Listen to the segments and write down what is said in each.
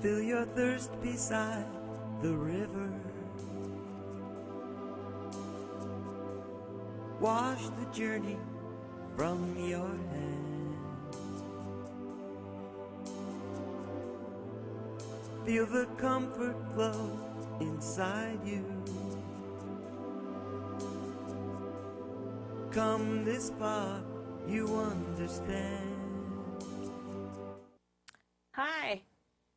fill your thirst beside the river. Wash the journey from your hands. Feel the comfort flow inside you. Come this far, you understand. Hi,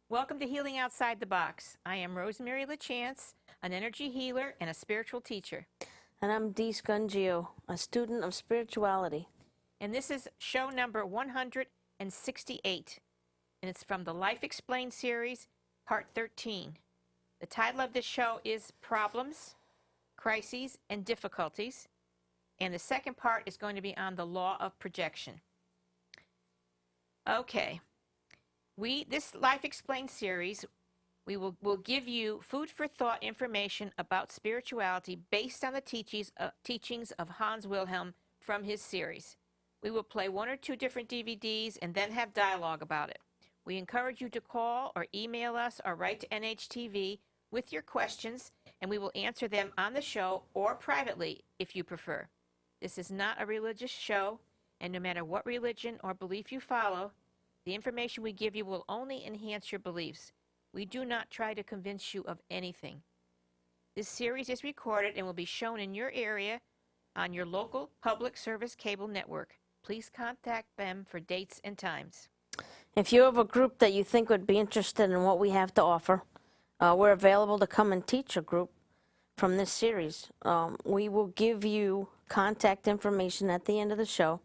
welcome to Healing Outside the Box. I am Rosemary Lachance, an energy healer and a spiritual teacher. And I'm Dina Scungio, a student of spirituality. And this is show number 168, and it's from the Life Explained series, part 13. The title of this show is Problems, Crises, and Difficulties, and the second part is going to be on the law of projection. Okay, this Life Explained series, we'll give you food for thought information about spirituality based on the teachings of Hans Wilhelm from his series. We will play one or two different DVDs and then have dialogue about it. We encourage you to call or email us or write to NHTV with your questions, and we will answer them on the show or privately if you prefer. This is not a religious show, and no matter what religion or belief you follow, the information we give you will only enhance your beliefs. We do not try to convince you of anything. This series is recorded and will be shown in your area on your local public service cable network. Please contact them for dates and times. If you have a group that you think would be interested in what we have to offer, we're available to come and teach a group from this series. We will give you contact information at the end of the show.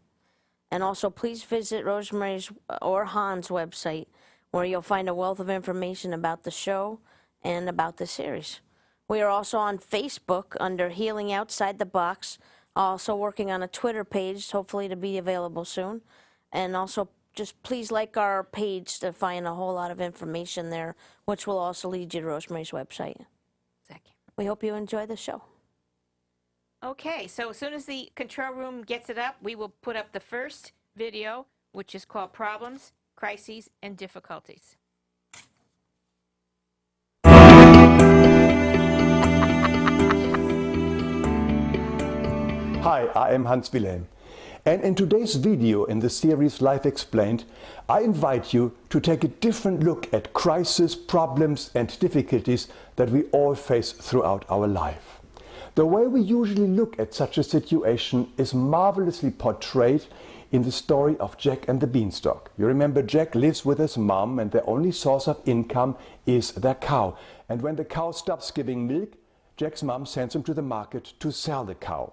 And also, please visit Rosemary's or Hans' website, where you'll find a wealth of information about the show and about the series. We are also on Facebook under Healing Outside the Box, also working on a Twitter page, hopefully to be available soon. And also, just please like our page to find a whole lot of information there, which will also lead you to Rosemary's website. Second. We hope you enjoy the show. Okay, so as soon as the control room gets it up, we will put up the first video, which is called Problems, Crises, and Difficulties. Hi, I am Hans Wilhelm, and in today's video in the series Life Explained, I invite you to take a different look at crises, problems and difficulties that we all face throughout our life. The way we usually look at such a situation is marvelously portrayed in the story of Jack and the Beanstalk. You remember Jack lives with his mom and their only source of income is their cow. And when the cow stops giving milk, Jack's mom sends him to the market to sell the cow.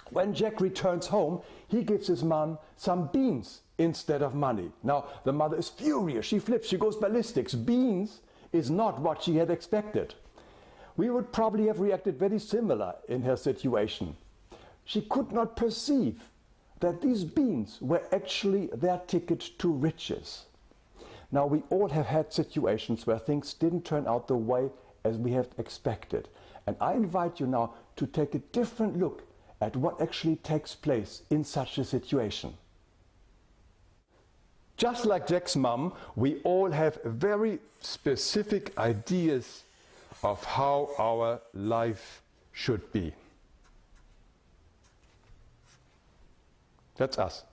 When Jack returns home, he gives his mom some beans instead of money. Now, the mother is furious. She flips, she goes ballistic. Beans is not what she had expected. We would probably have reacted very similar in her situation. She could not perceive that these beans were actually their ticket to riches. Now, we all have had situations where things didn't turn out the way as we had expected. And I invite you now to take a different look at what actually takes place in such a situation. Just like Jack's mom, we all have very specific ideas of how our life should be. That's us.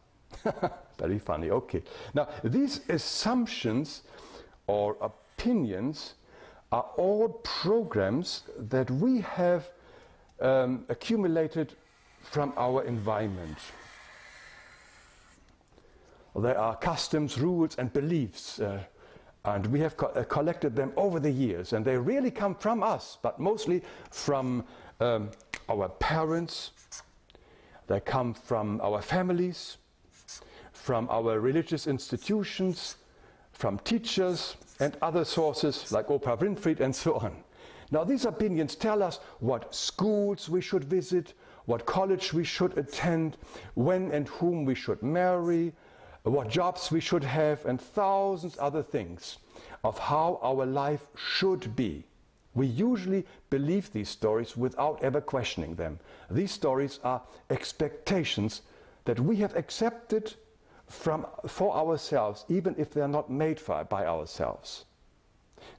Very funny. Okay. Now, these assumptions or opinions are all programs that we have accumulated from our environment. There are customs, rules, and beliefs, and we have collected them over the years, and they really come from us, but mostly from our parents. They come from our families, from our religious institutions, from teachers, and other sources like Oprah Winfrey and so on. Now, these opinions tell us what schools we should visit, what college we should attend, when and whom we should marry, what jobs we should have, and thousands other things of how our life should be. We usually believe these stories without ever questioning them. These stories are expectations that we have accepted for ourselves, even if they are not made by ourselves.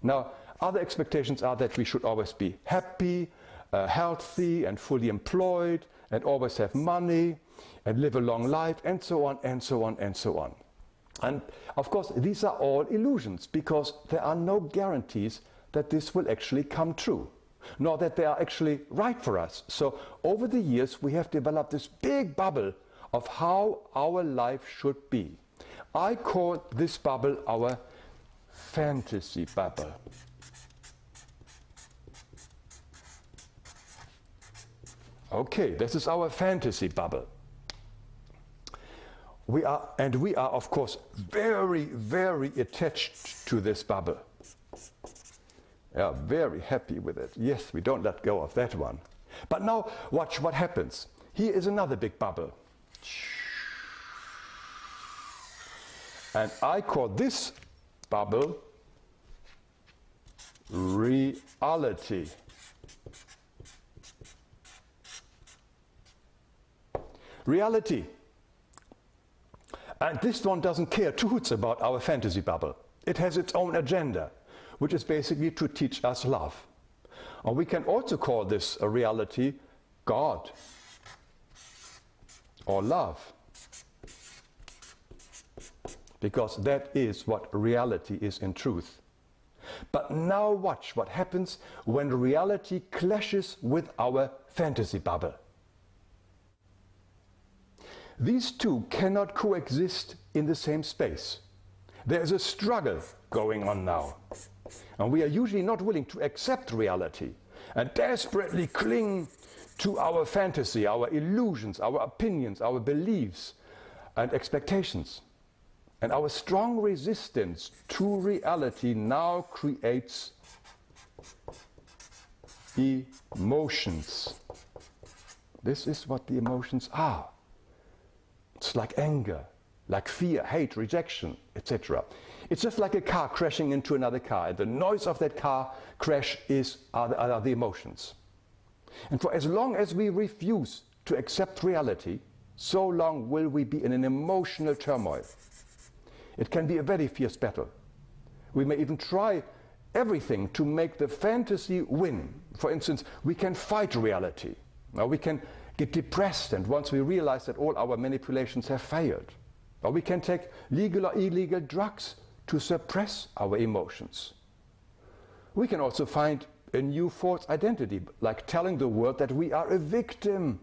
Now, other expectations are that we should always be happy, healthy, and fully employed, and always have money, and live a long life, and so on, and so on, and so on. And of course, these are all illusions, because there are no guarantees that this will actually come true, nor that they are actually right for us. So over the years, we have developed this big bubble of how our life should be. I call this bubble our fantasy bubble. Okay, this is our fantasy bubble. We are, of course, very, very attached to this bubble. Yeah, very happy with it. Yes, we don't let go of that one. But now, watch what happens. Here is another big bubble. And I call this bubble reality. Reality. And this one doesn't care two hoots about our fantasy bubble. It has its own agenda, which is basically to teach us love. Or we can also call this a reality, God, or love. Because that is what reality is in truth. But now watch what happens when reality clashes with our fantasy bubble. These two cannot coexist in the same space. There is a struggle going on now. And we are usually not willing to accept reality and desperately cling to our fantasy, our illusions, our opinions, our beliefs and expectations. And our strong resistance to reality now creates emotions. This is what the emotions are. It's like anger, like fear, hate, rejection, etc. It's just like a car crashing into another car, and the noise of that car crash are the emotions. And for as long as we refuse to accept reality, so long will we be in an emotional turmoil. It can be a very fierce battle. We may even try everything to make the fantasy win. For instance, we can fight reality. Or we can get depressed, and once we realize that all our manipulations have failed. Or we can take legal or illegal drugs to suppress our emotions. We can also find a new false identity, like telling the world that we are a victim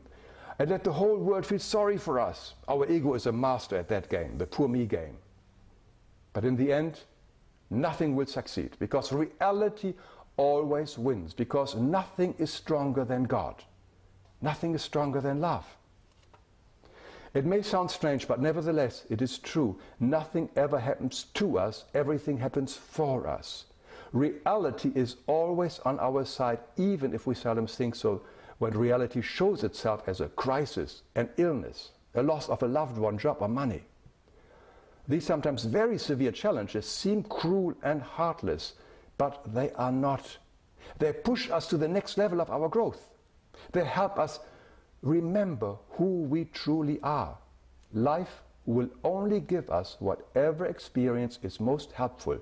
and that the whole world feels sorry for us. Our ego is a master at that game, the poor me game. But in the end, nothing will succeed, because reality always wins, because nothing is stronger than God. Nothing is stronger than love. It may sound strange, but nevertheless, it is true. Nothing ever happens to us, everything happens for us. Reality is always on our side, even if we seldom think so, when reality shows itself as a crisis, an illness, a loss of a loved one, job or money. These sometimes very severe challenges seem cruel and heartless, but they are not. They push us to the next level of our growth. They help us remember who we truly are. Life will only give us whatever experience is most helpful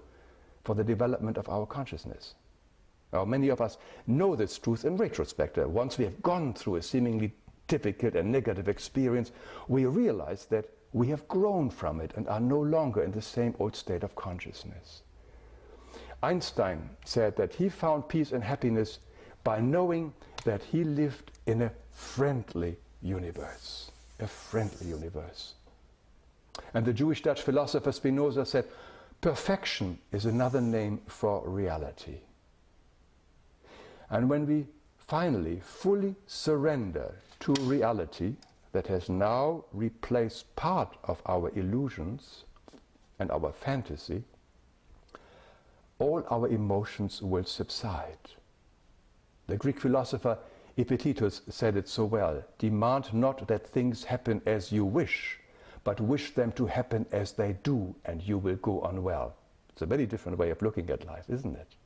for the development of our consciousness. Now, many of us know this truth in retrospect. Once we have gone through a seemingly difficult and negative experience, we realize that we have grown from it and are no longer in the same old state of consciousness. Einstein said that he found peace and happiness by knowing that he lived in a friendly universe. A friendly universe. And the Jewish Dutch philosopher Spinoza said, perfection is another name for reality. And when we finally fully surrender to reality that has now replaced part of our illusions and our fantasy, all our emotions will subside. The Greek philosopher Epictetus said it so well: demand not that things happen as you wish, but wish them to happen as they do, and you will go on well. It's a very different way of looking at life, isn't it?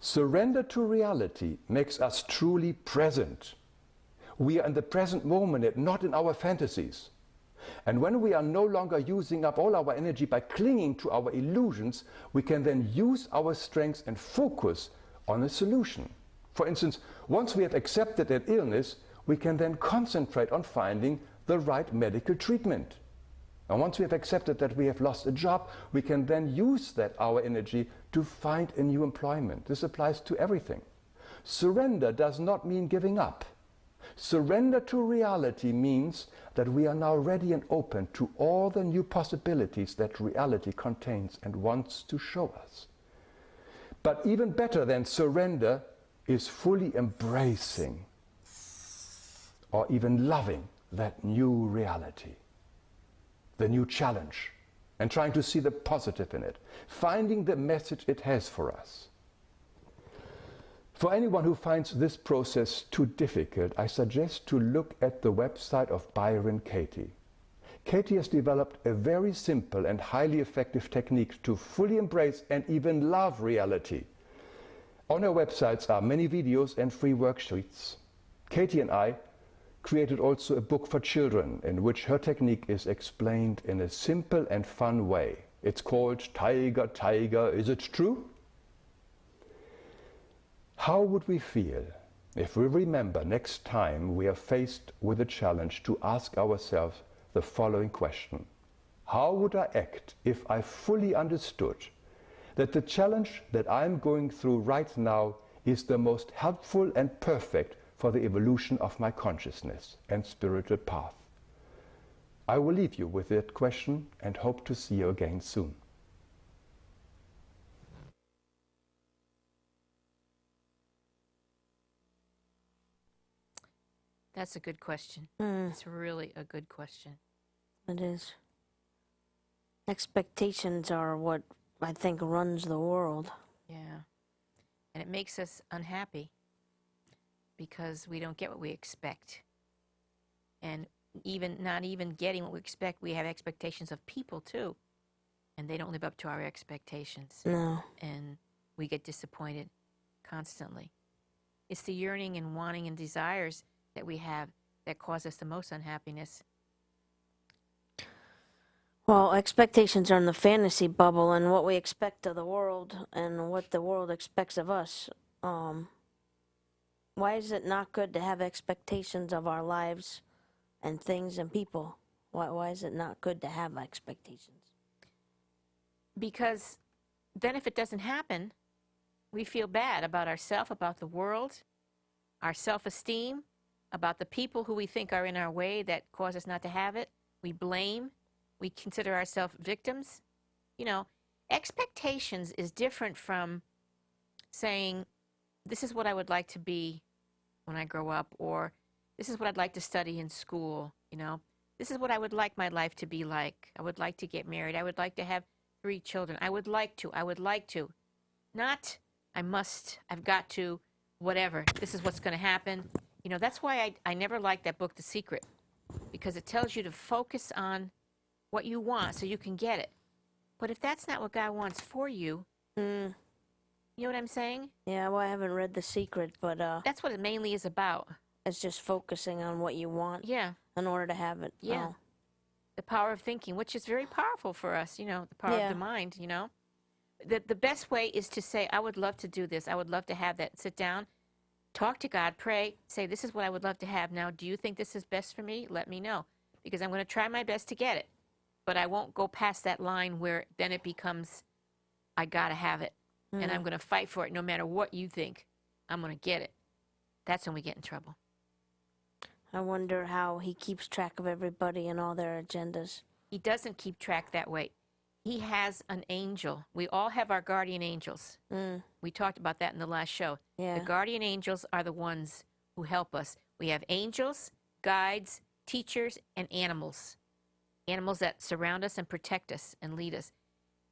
Surrender to reality makes us truly present. We are in the present moment and not in our fantasies. And when we are no longer using up all our energy by clinging to our illusions, we can then use our strengths and focus on a solution. For instance, once we have accepted an illness, we can then concentrate on finding the right medical treatment. And once we have accepted that we have lost a job, we can then use our energy to find a new employment. This applies to everything. Surrender does not mean giving up. Surrender to reality means that we are now ready and open to all the new possibilities that reality contains and wants to show us. But even better than surrender is fully embracing or even loving that new reality, the new challenge, and trying to see the positive in it, finding the message it has for us. For anyone who finds this process too difficult, I suggest to look at the website of Byron Katie. Katie has developed a very simple and highly effective technique to fully embrace and even love reality. On her websites are many videos and free worksheets. Katie and I created also a book for children in which her technique is explained in a simple and fun way. It's called Tiger, Tiger, Is It True? How would we feel if we remember next time we are faced with a challenge to ask ourselves the following question? How would I act if I fully understood that the challenge that I'm going through right now is the most helpful and perfect for the evolution of my consciousness and spiritual path? I will leave you with that question and hope to see you again soon. That's a good question. It's really a good question. It is. Expectations are what I think runs the world. Yeah. And it makes us unhappy because we don't get what we expect. And not even getting what we expect, we have expectations of people too. And they don't live up to our expectations. No. And we get disappointed constantly. It's the yearning and wanting and desires that we have that cause us the most unhappiness. Well, expectations are in the fantasy bubble, and what we expect of the world and what the world expects of us. Why is it not good to have expectations of our lives and things and people? Why is it not good to have expectations? Because then if it doesn't happen, we feel bad about ourselves, about the world, our self-esteem, about the people who we think are in our way that cause us not to have it. We blame. We consider ourselves victims. You know, expectations is different from saying, this is what I would like to be when I grow up, or this is what I'd like to study in school, you know. This is what I would like my life to be like. I would like to get married. I would like to have 3 children. I would like to. Not, I must, I've got to, whatever. This is what's going to happen. You know, that's why I never liked that book, The Secret, because it tells you to focus on what you want so you can get it. But if that's not what God wants for you, you know what I'm saying? Yeah, well, I haven't read The Secret, but that's what it mainly is about. It's just focusing on what you want in order to have it. Yeah. Oh. The power of thinking, which is very powerful for us, you know, the power of the mind, you know. The best way is to say, I would love to do this. I would love to have that. Sit down, talk to God, pray, say, this is what I would love to have. Now, do you think this is best for me? Let me know, because I'm going to try my best to get it. But I won't go past that line where then it becomes, I got to have it. And I'm going to fight for it no matter what you think. I'm going to get it. That's when we get in trouble. I wonder how he keeps track of everybody and all their agendas. He doesn't keep track that way. He has an angel. We all have our guardian angels. We talked about that in the last show. Yeah. The guardian angels are the ones who help us. We have angels, guides, teachers, and animals. Animals that surround us and protect us and lead us.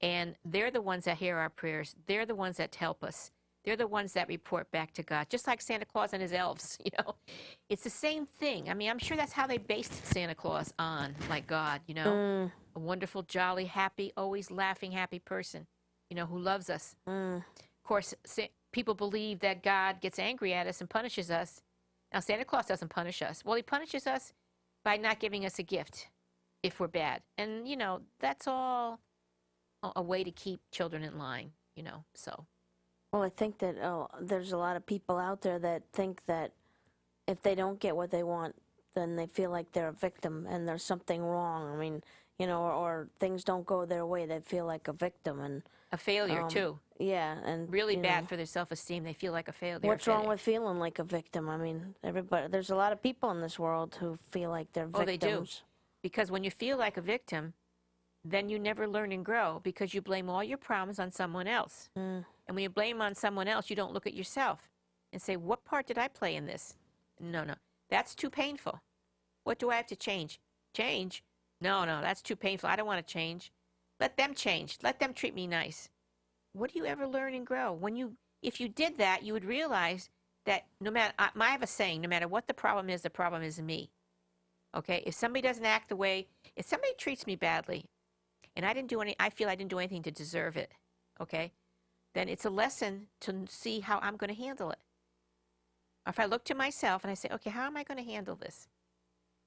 And they're the ones that hear our prayers. They're the ones that help us. They're the ones that report back to God, just like Santa Claus and his elves, you know. It's the same thing. I mean, I'm sure that's how they based Santa Claus on, like God, you know. A wonderful, jolly, happy, always laughing, happy person, you know, who loves us. Of course, people believe that God gets angry at us and punishes us. Now, Santa Claus doesn't punish us. Well, he punishes us by not giving us a gift. if we're bad. And, that's all a way to keep children in line, so. Well, I think that there's a lot of people out there that think that if they don't get what they want, then they feel like they're a victim and there's something wrong. I mean, or things don't go their way, they feel like a victim and A failure, too. yeah, and Really bad for their self-esteem. They feel like a failure. What's wrong with feeling like a victim? I mean, there's a lot of people in this world who feel like they're victims. Oh, they do. Because when you feel like a victim, then you never learn and grow because you blame all your problems on someone else. And when you blame on someone else, you don't look at yourself and say, what part did I play in this? No, that's too painful. What do I have to change? Change? No, that's too painful. I don't want to change. Let them change. Let them treat me nice. What do you ever learn and grow? If you did that, you would realize that I have a saying, no matter what the problem is me. Okay? If somebody doesn't act if somebody treats me badly, and I feel I didn't do anything to deserve it, okay? Then it's a lesson to see how I'm going to handle it. If I look to myself and I say, okay, how am I going to handle this?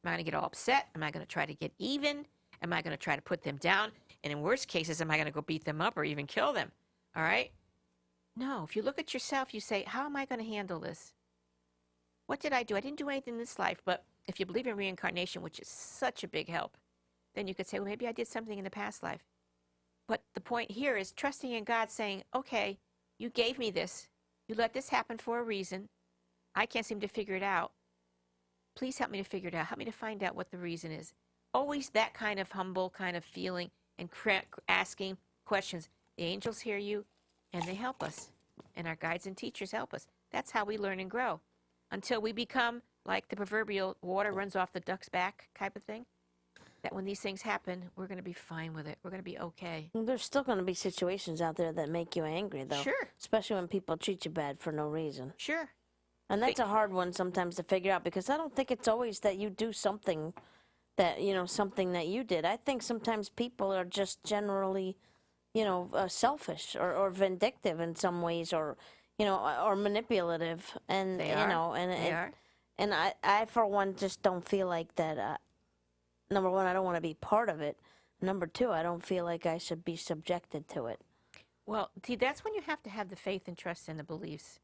Am I going to get all upset? Am I going to try to get even? Am I going to try to put them down? And in worst cases, am I going to go beat them up or even kill them? All right? No, if you look at yourself, you say, how am I going to handle this? What did I do? I didn't do anything in this life, but if you believe in reincarnation, which is such a big help, then you could say, well, maybe I did something in the past life. But the point here is trusting in God, saying, okay, you gave me this. You let this happen for a reason. I can't seem to figure it out. Please help me to figure it out. Help me to find out what the reason is. Always that kind of humble kind of feeling and asking questions. The angels hear you, and they help us. And our guides and teachers help us. That's how we learn and grow. Until we become like the proverbial water runs off the duck's back type of thing. That when these things happen, we're going to be fine with it. We're going to be okay. There's still going to be situations out there that make you angry, though. Sure. Especially when people treat you bad for no reason. Sure. And that's a hard one sometimes to figure out because I don't think it's always that you do something that, something that you did. I think sometimes people are just generally, selfish or vindictive in some ways or, or manipulative. And, They are. And I, for one, just don't feel like that. Number one, I don't want to be part of it. Number two, I don't feel like I should be subjected to it. Well, see, that's when you have to have the faith and trust in the beliefs.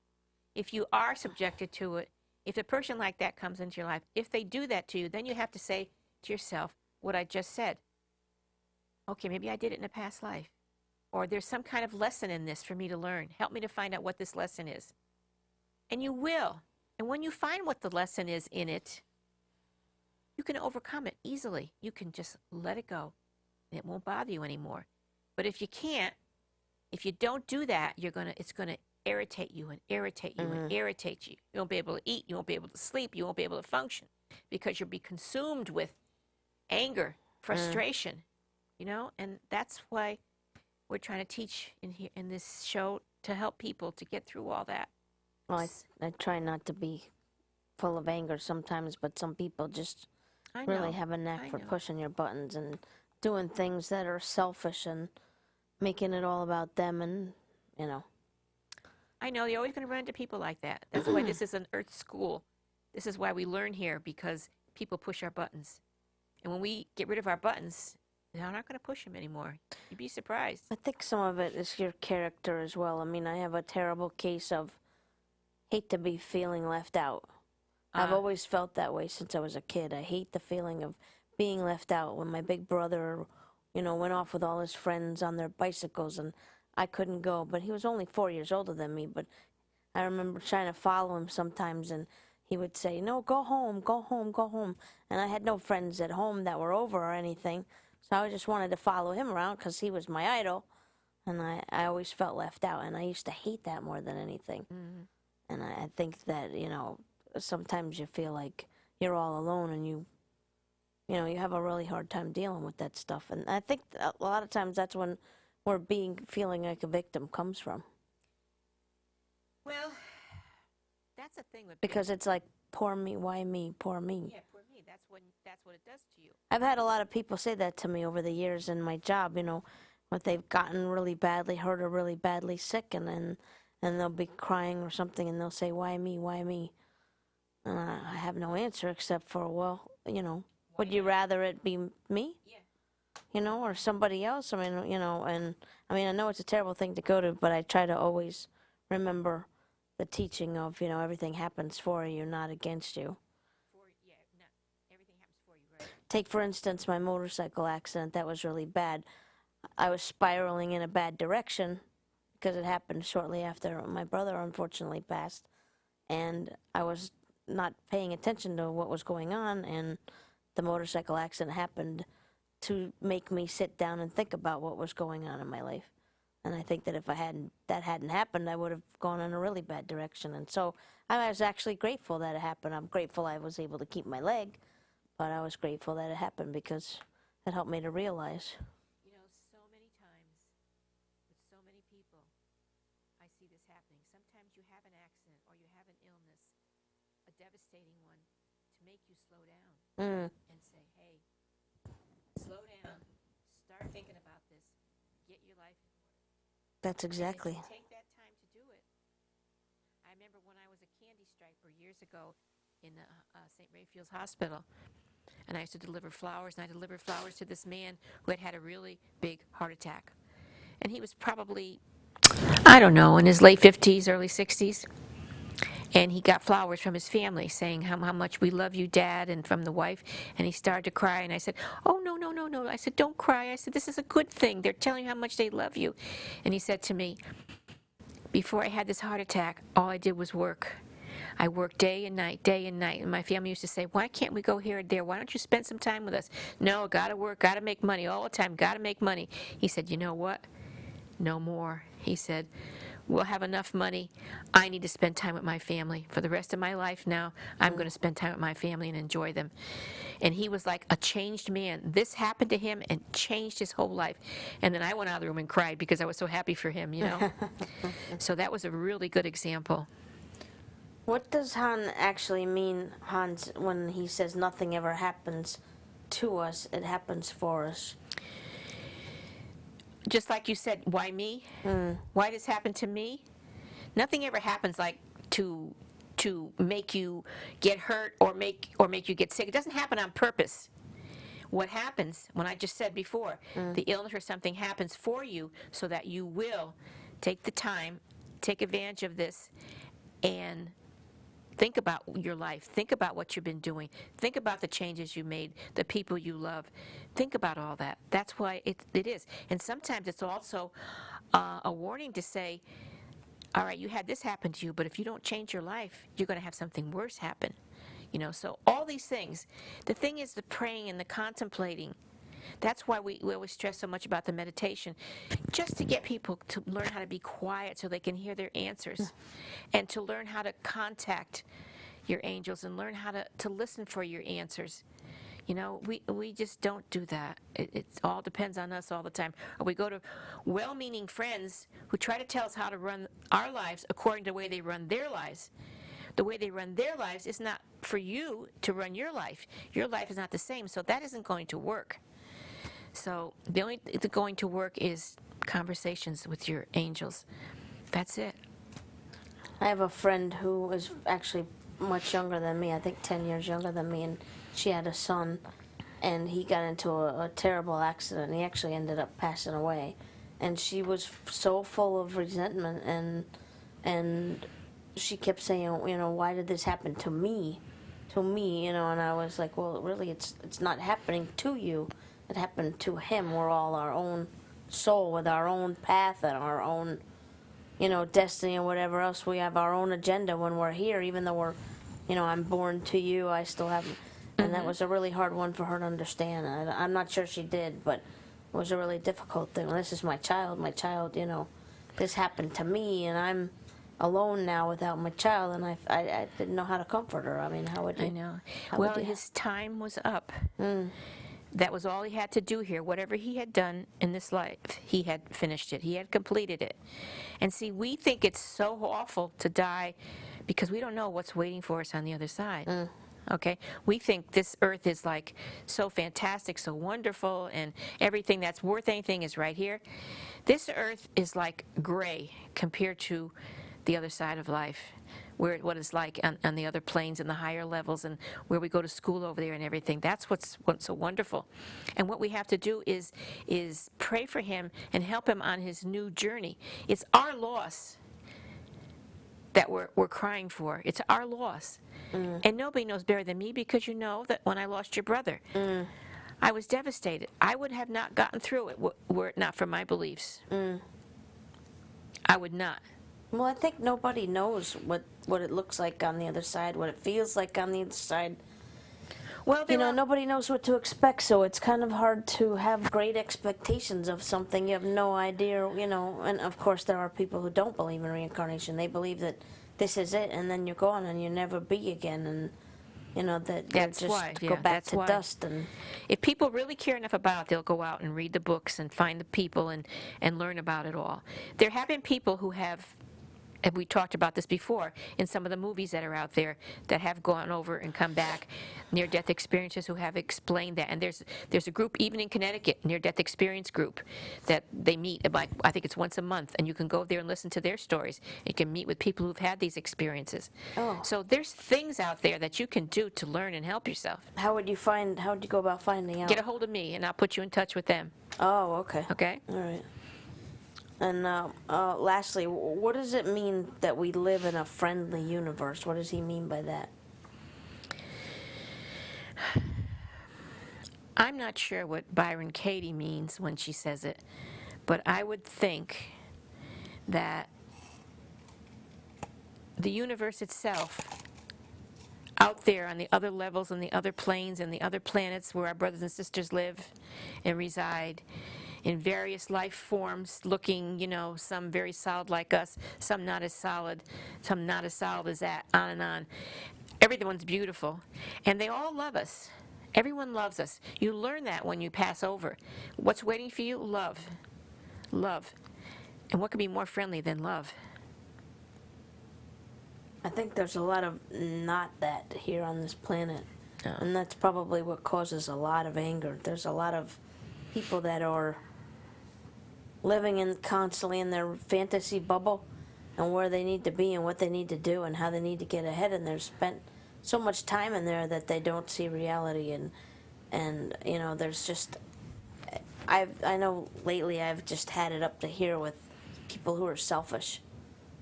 If you are subjected to it, if a person like that comes into your life, if they do that to you, then you have to say to yourself what I just said. Okay, maybe I did it in a past life. Or there's some kind of lesson in this for me to learn. Help me to find out what this lesson is. And you will. And when you find what the lesson is in it, you can overcome it easily. You can just let it go. And it won't bother you anymore. But if you can't, if you don't do that, it's going to irritate you and irritate you and irritate you. You won't be able to eat. You won't be able to sleep. You won't be able to function because you'll be consumed with anger, frustration, and that's why we're trying to teach in this show to help people to get through all that. Well, I try not to be full of anger sometimes, but some people just really have a knack for pushing your buttons and doing things that are selfish and making it all about them and, I know, you're always going to run into people like that. That's why this is an Earth school. This is why we learn here, because people push our buttons. And when we get rid of our buttons, they're not going to push them anymore. You'd be surprised. I think some of it is your character as well. I mean, I have a terrible case of hate to be feeling left out. I've always felt that way since I was a kid. I hate the feeling of being left out. When my big brother, went off with all his friends on their bicycles and I couldn't go, but he was only 4 years older than me. But I remember trying to follow him sometimes, and he would say, no, go home, go home, go home. And I had no friends at home that were over or anything, so I just wanted to follow him around because he was my idol. And I always felt left out, and I used to hate that more than anything. And I think that, sometimes you feel like you're all alone, and you have a really hard time dealing with that stuff. And I think a lot of times that's when where feeling like a victim comes from. Well, that's the thing with because it's like, poor me, why me, poor me. Yeah, poor me. That's what it does to you. I've had a lot of people say that to me over the years in my job. When they've gotten really badly hurt or really badly sick, and they'll be crying or something, and they'll say, why me, why me? And I have no answer except for, well, Why Would you rather it be me? Yeah. You know, or somebody else? I mean, you know, and I mean, I know it's a terrible thing to go to, but I try to always remember the teaching of, you know, everything happens for you, not against you. Everything happens for you, right? Take, for instance, my motorcycle accident. That was really bad. I was spiraling in a bad direction because it happened shortly after my brother unfortunately passed. And I was not paying attention to what was going on, and the motorcycle accident happened to make me sit down and think about what was going on in my life. And I think that if that hadn't happened, I would have gone in a really bad direction. And so I was actually grateful that it happened. I'm grateful I was able to keep my leg, but I was grateful that it happened because it helped me to realize. You know, so many times with so many people, I see this happening. Sometimes you have an accident or you have an illness, a devastating one, to make you slow down and say, hey, slow down, start thinking about this, get your life in order. That's exactly. And if you take that time to do it. I remember when I was a candy striper years ago in St. Raphael's Hospital, and I used to deliver flowers, and I delivered flowers to this man who had had a really big heart attack. And he was probably, I don't know, in his late 50s, early 60s. And he got flowers from his family saying how much we love you, Dad, and from the wife. And he started to cry. And I said, oh, no, no, no, no. I said, don't cry. I said, this is a good thing. They're telling you how much they love you. And he said to me, before I had this heart attack, all I did was work. I worked day and night, and my family used to say, why can't we go here and there? Why don't you spend some time with us? No, gotta work, gotta make money all the time, gotta make money. He said, you know what? No more. He said, we'll have enough money. I need to spend time with my family. For the rest of my life now, I'm going to spend time with my family and enjoy them. And he was like a changed man. This happened to him and changed his whole life. And then I went out of the room and cried because I was so happy for him, you know. So that was a really good example. What does Han actually mean, Hans, when he says nothing ever happens to us, it happens for us? Just like you said, why me? Why this happened to me? Nothing ever happens like to make you get hurt or make you get sick. It doesn't happen on purpose. What happens, when I just said before, the illness or something happens for you so that you will take the time, take advantage of this, and think about your life. Think about what you've been doing. Think about the changes you made, the people you love. Think about all that. That's why it is. And sometimes it's also a warning to say, all right, you had this happen to you, but if you don't change your life, you're going to have something worse happen. You know, so all these things. The thing is the praying and the contemplating. That's why we always stress so much about the meditation, just to get people to learn how to be quiet so they can hear their answers, and to learn how to contact your angels and learn how to listen for your answers. You know, we just don't do that. It all depends on us all the time. Or we go to well-meaning friends who try to tell us how to run our lives according to the way they run their lives. The way they run their lives is not for you to run your life. Your life is not the same, so that isn't going to work. So the only thing going to work is conversations with your angels. That's it. I have a friend who is actually much younger than me, I think 10 years younger than me, and she had a son, and he got into a terrible accident, and he actually ended up passing away. And she was so full of resentment, and she kept saying, you know, why did this happen to me? To me, you know, and I was like, well, really, it's not happening to you. It happened to him. We're all our own soul with our own path and our own, you know, destiny and whatever else. We have our own agenda when we're here, even though we're, you know, I'm born to you, I still have, and that was a really hard one for her to understand. I'm not sure she did, but it was a really difficult thing. This is my child, you know, this happened to me, and I'm alone now without my child, and I didn't know how to comfort her. I mean, how would you? I know. Well, his time was up. That was all he had to do here. Whatever he had done in this life, he had finished it. He had completed it. And see, we think it's so awful to die because we don't know what's waiting for us on the other side. Okay? We think this earth is like so fantastic, so wonderful, and everything that's worth anything is right here. This earth is like gray compared to the other side of life. what it's like on the other planes and the higher levels, and where we go to school over there and everything. That's what's so wonderful. And what we have to do is pray for him and help him on his new journey. It's our loss that we're crying for. It's our loss. And nobody knows better than me, because you know that when I lost your brother, I was devastated. I would have not gotten through it were it not for my beliefs. I would not. Well, I think nobody knows what it looks like on the other side, what it feels like on the other side. Well, Nobody knows what to expect, so it's kind of hard to have great expectations of something. You have no idea, and of course there are people who don't believe in reincarnation. They believe that this is it, and then you're gone, and you never be again, and that That's you just why, go yeah, back that's to why. dust. And if people really care enough about it, they'll go out and read the books and find the people and learn about it all. There have been people who have, and we talked about this before, in some of the movies that are out there, that have gone over and come back, near-death experiences, who have explained that. And there's a group, even in Connecticut, near-death experience group, that they meet, like, I think it's once a month, and you can go there and listen to their stories. You can meet with people who've had these experiences. Oh. So there's things out there that you can do to learn and help yourself. how would you go about finding out? Get a hold of me, and I'll put you in touch with them. Oh, okay. Okay? All right. And lastly, what does it mean that we live in a friendly universe? What does he mean by that? I'm not sure what Byron Katie means when she says it, but I would think that the universe itself, out there on the other levels and the other planes and the other planets where our brothers and sisters live and reside, in various life forms, looking, some very solid like us, some not as solid as that, on and on. Everyone's beautiful, and they all love us. Everyone loves us. You learn that when you pass over. What's waiting for you? Love. Love. And what could be more friendly than love? I think there's a lot of not that here on this planet. Oh. And that's probably what causes a lot of anger. There's a lot of people that are living constantly in their fantasy bubble, and where they need to be and what they need to do and how they need to get ahead, and they're spent so much time in there that they don't see reality. And there's just, I know lately I've just had it up to here with people who are selfish,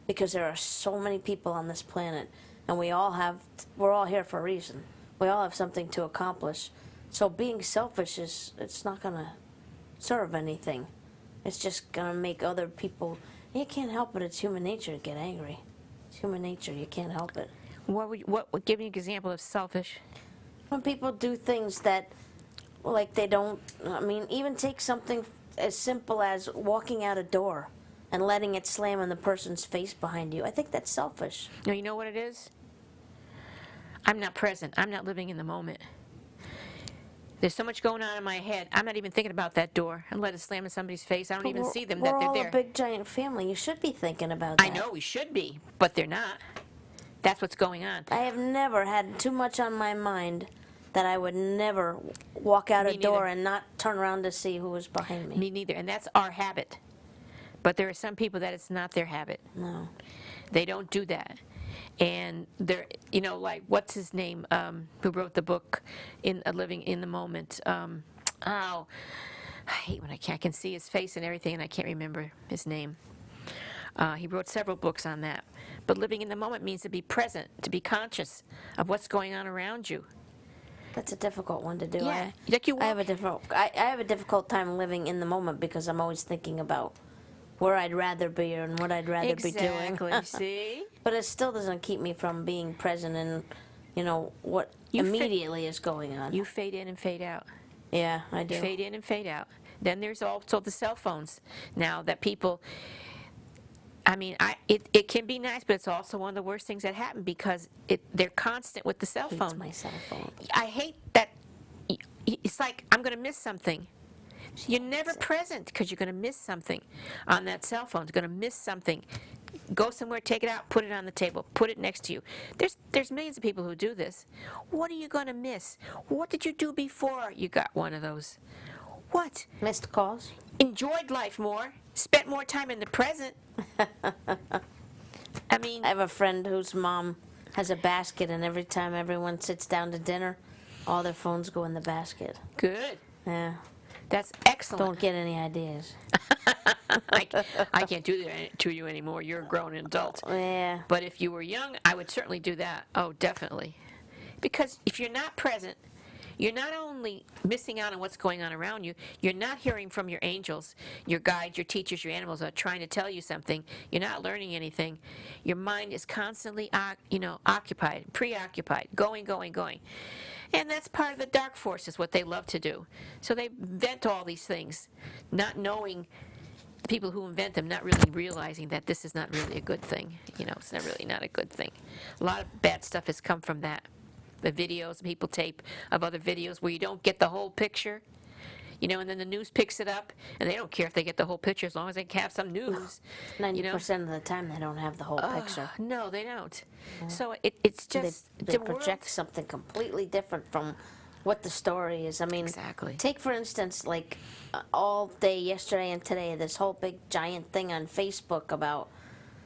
because there are so many people on this planet, and we're all here for a reason. We all have something to accomplish. So being selfish it's not going to serve anything. It's just going to make other people, you can't help it. It's human nature to get angry. It's human nature. You can't help it. What would give me an example of selfish? When people do things that, like, they don't, even take something as simple as walking out a door and letting it slam in the person's face behind you. I think that's selfish. No, you know what it is? I'm not present. I'm not living in the moment. There's so much going on in my head. I'm not even thinking about that door. I let it slam in somebody's face. I don't even see them, that they're We're all there. a big, giant family. You should be thinking about that. I know we should be, but they're not. That's what's going on. I have never had too much on my mind that I would never walk out a door and not turn around to see who was behind me. Me neither, and that's our habit. But there are some people that it's not their habit. No. They don't do that. And they're, like, what's his name, who wrote the book, Living in the Moment? I hate when I can see his face and everything, and I can't remember his name. He wrote several books on that. But living in the moment means to be present, to be conscious of what's going on around you. That's a difficult one to do. Yeah, I have a difficult time living in the moment, because I'm always thinking about where I'd rather be and what I'd rather be doing. Exactly, see? But it still doesn't keep me from being present and, what immediately is going on. You fade in and fade out. Yeah, I do. Fade in and fade out. Then there's also the cell phones now that people, it can be nice, but it's also one of the worst things that happen, because they're constant with the cell phone. My cell phone. I hate that. It's like, I'm going to miss something. You're never present, because you're going to miss something on that cell phone. You're going to miss something. Go somewhere, take it out, put it on the table, put it next to you. There's millions of people who do this. What are you going to miss? What did you do before you got one of those? What? Missed calls? Enjoyed life more, spent more time in the present. I mean, I have a friend whose mom has a basket, and every time everyone sits down to dinner, all their phones go in the basket. good. Yeah. That's excellent. Don't get any ideas. I can't do that to you anymore. You're a grown adult. Yeah. But if you were young, I would certainly do that. Oh, definitely. Because if you're not present, you're not only missing out on what's going on around you, you're not hearing from your angels, your guides, your teachers, your animals are trying to tell you something. You're not learning anything. Your mind is constantly, occupied, preoccupied, going. And that's part of the dark forces, what they love to do. So they invent all these things, not knowing the people who invent them, not really realizing that this is not really a good thing. It's not a good thing. A lot of bad stuff has come from that. The videos people tape of other videos where you don't get the whole picture, and then the news picks it up, and they don't care if they get the whole picture as long as they have some news. 90% of the time, they don't have the whole picture. No, they don't. So it's just They the project world's- something completely different from what the story is. I mean, Exactly. Take, for instance, like all day yesterday and today, this whole big giant thing on Facebook about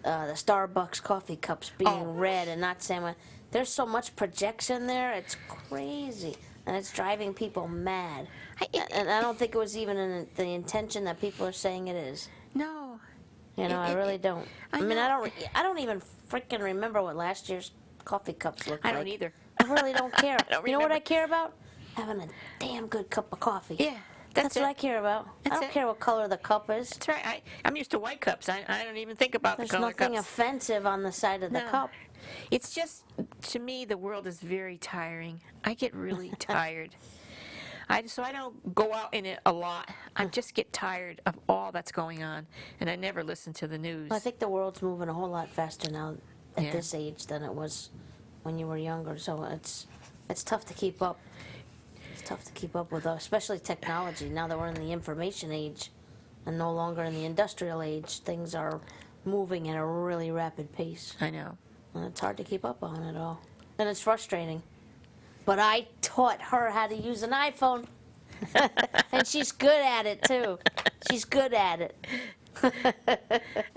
the Starbucks coffee cups being red and not saying what. There's so much projection there, it's crazy. And it's driving people mad. And I don't think it was even in the intention that people are saying it is. No. I really don't. I mean, know. I don't even freaking remember what last year's coffee cups looked like. I don't either. I really don't care. don't You know what remember. I care about? Having a damn good cup of coffee. Yeah, that's what it. I care about. I That's don't it. care what color the cup is. That's right. I'm used to white cups. I don't even think about There's the color nothing cups. offensive on the side of the No. cup. It's just, to me, the world is very tiring. I get really tired. So I don't go out in it a lot. I just get tired of all that's going on, and I never listen to the news. I think the world's moving a whole lot faster now at Yeah. this age than it was when you were younger. So it's tough to keep up. It's tough to keep up with, especially technology. Now that we're in the information age and no longer in the industrial age, things are moving at a really rapid pace. I know. And it's hard to keep up on it all. And it's frustrating. But I taught her how to use an iPhone. And she's good at it, too. She's good at it.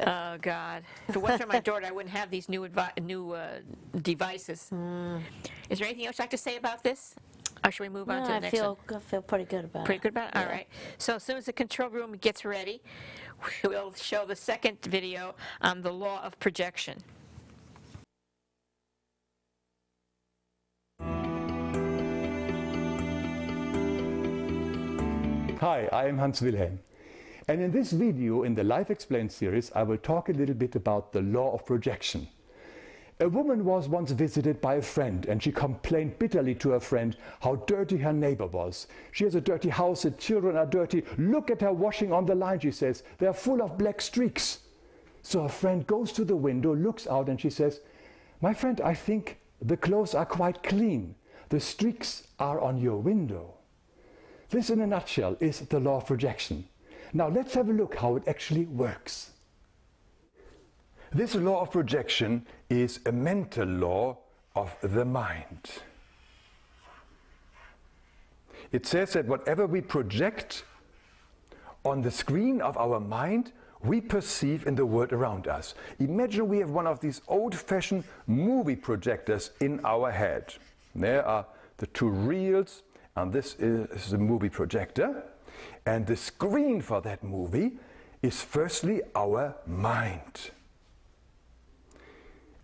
Oh, God. If it wasn't for my daughter, I wouldn't have these new devices. Is there anything else you'd like to say about this? Or should we move on to the next one? I feel pretty good about it. Pretty good about it? All Yeah. right. So as soon as the control room gets ready, we'll show the second video on the law of projection. Hi, I am Hans Wilhelm. And in this video, in the Life Explained series, I will talk a little bit about the law of projection. A woman was once visited by a friend, and she complained bitterly to her friend how dirty her neighbor was. She has a dirty house, the children are dirty. Look at her washing on the line, she says. They are full of black streaks. So her friend goes to the window, looks out, and she says, "My friend, I think the clothes are quite clean. The streaks are on your window." This, in a nutshell, is the law of projection. Now let's have a look how it actually works. This law of projection is a mental law of the mind. It says that whatever we project on the screen of our mind, we perceive in the world around us. Imagine we have one of these old-fashioned movie projectors in our head. There are the two reels, and this is the movie projector. And the screen for that movie is firstly our mind.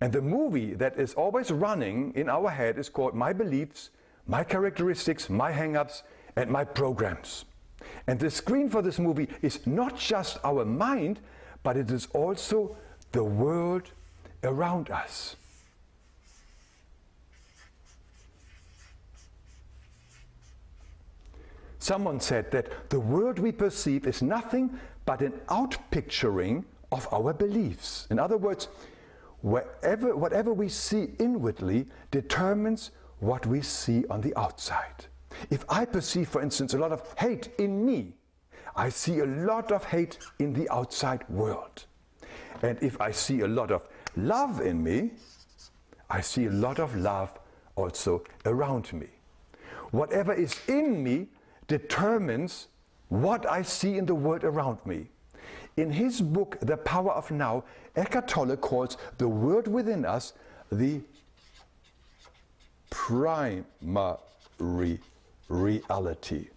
And the movie that is always running in our head is called my beliefs, my characteristics, my hang-ups, and my programs. And the screen for this movie is not just our mind, but it is also the world around us. Someone said that the world we perceive is nothing but an outpicturing of our beliefs. In other words, whatever we see inwardly determines what we see on the outside. If I perceive, for instance, a lot of hate in me, I see a lot of hate in the outside world. And if I see a lot of love in me, I see a lot of love also around me. Whatever is in me determines what I see in the world around me. In his book, The Power of Now, Eckhart Tolle calls the word within us the primary reality,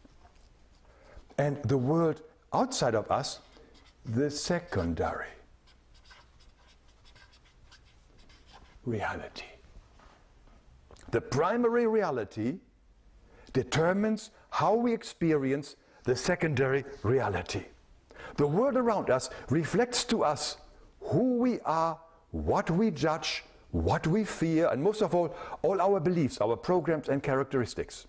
and the world outside of us the secondary reality. The primary reality determines how we experience the secondary reality. The world around us reflects to us who we are, what we judge, what we fear, and most of all our beliefs, our programs and characteristics.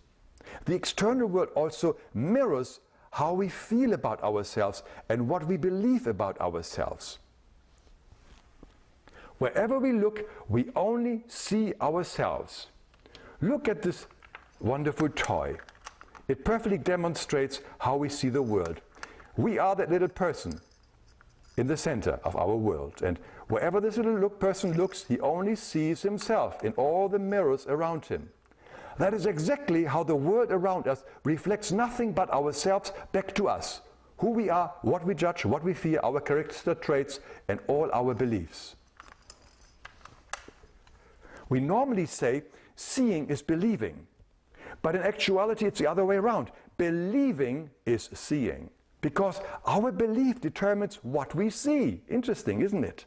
The external world also mirrors how we feel about ourselves and what we believe about ourselves. Wherever we look, we only see ourselves. Look at this wonderful toy. It perfectly demonstrates how we see the world. We are that little person in the center of our world, and wherever this little person looks, he only sees himself in all the mirrors around him. That is exactly how the world around us reflects nothing but ourselves back to us. Who we are, what we judge, what we fear, our character traits, and all our beliefs. We normally say seeing is believing, but in actuality it's the other way around. Believing is seeing, because our belief determines what we see. Interesting, isn't it?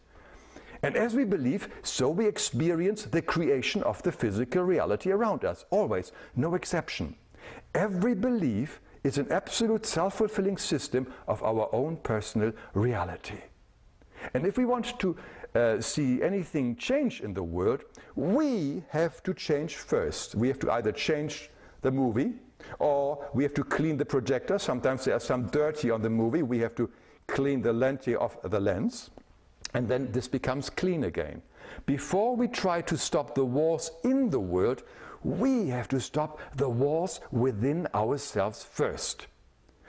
And as we believe, so we experience the creation of the physical reality around us, always, no exception. Every belief is an absolute self-fulfilling system of our own personal reality. And if we want to see anything change in the world, we have to change first. We have to either change the movie, or we have to clean the projector. Sometimes there's some dirty on the movie. We have to clean the lens of the lens. And then this becomes clean again. Before we try to stop the wars in the world, we have to stop the wars within ourselves first.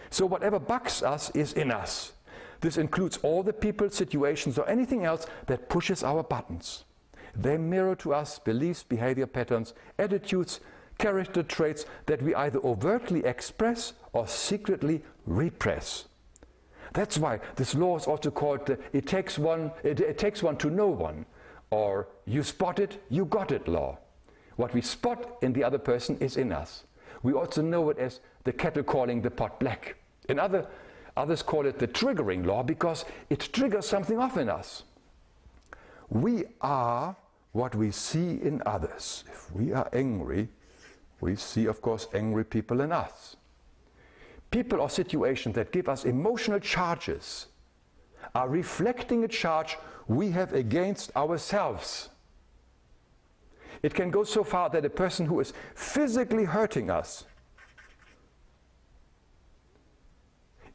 So whatever bugs us is in us. This includes all the people, situations, or anything else that pushes our buttons. They mirror to us beliefs, behavior patterns, attitudes, character traits that we either overtly express or secretly repress. That's why this law is also called it takes one to know one, or you spot it, you got it law. What we spot in the other person is in us. We also know it as the kettle calling the pot black. Others call it the triggering law because it triggers something off in us. We are what we see in others. If we are angry, we see, of course, angry people in us. People or situations that give us emotional charges are reflecting a charge we have against ourselves. It can go so far that a person who is physically hurting us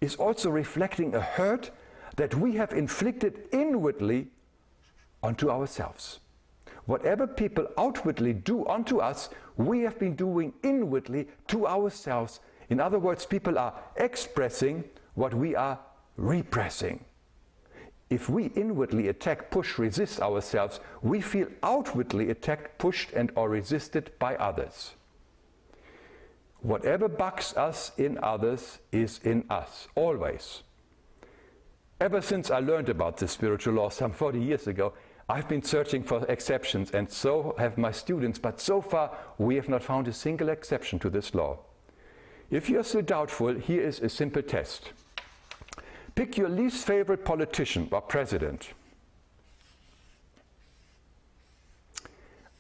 is also reflecting a hurt that we have inflicted inwardly onto ourselves. Whatever people outwardly do unto us, we have been doing inwardly to ourselves. In other words, people are expressing what we are repressing. If we inwardly attack, push, resist ourselves, we feel outwardly attacked, pushed, and or resisted by others. Whatever bugs us in others is in us, always. Ever since I learned about this spiritual law some 40 years ago, I've been searching for exceptions, and so have my students, but so far we have not found a single exception to this law. If you're still doubtful, here is a simple test. Pick your least favorite politician or president,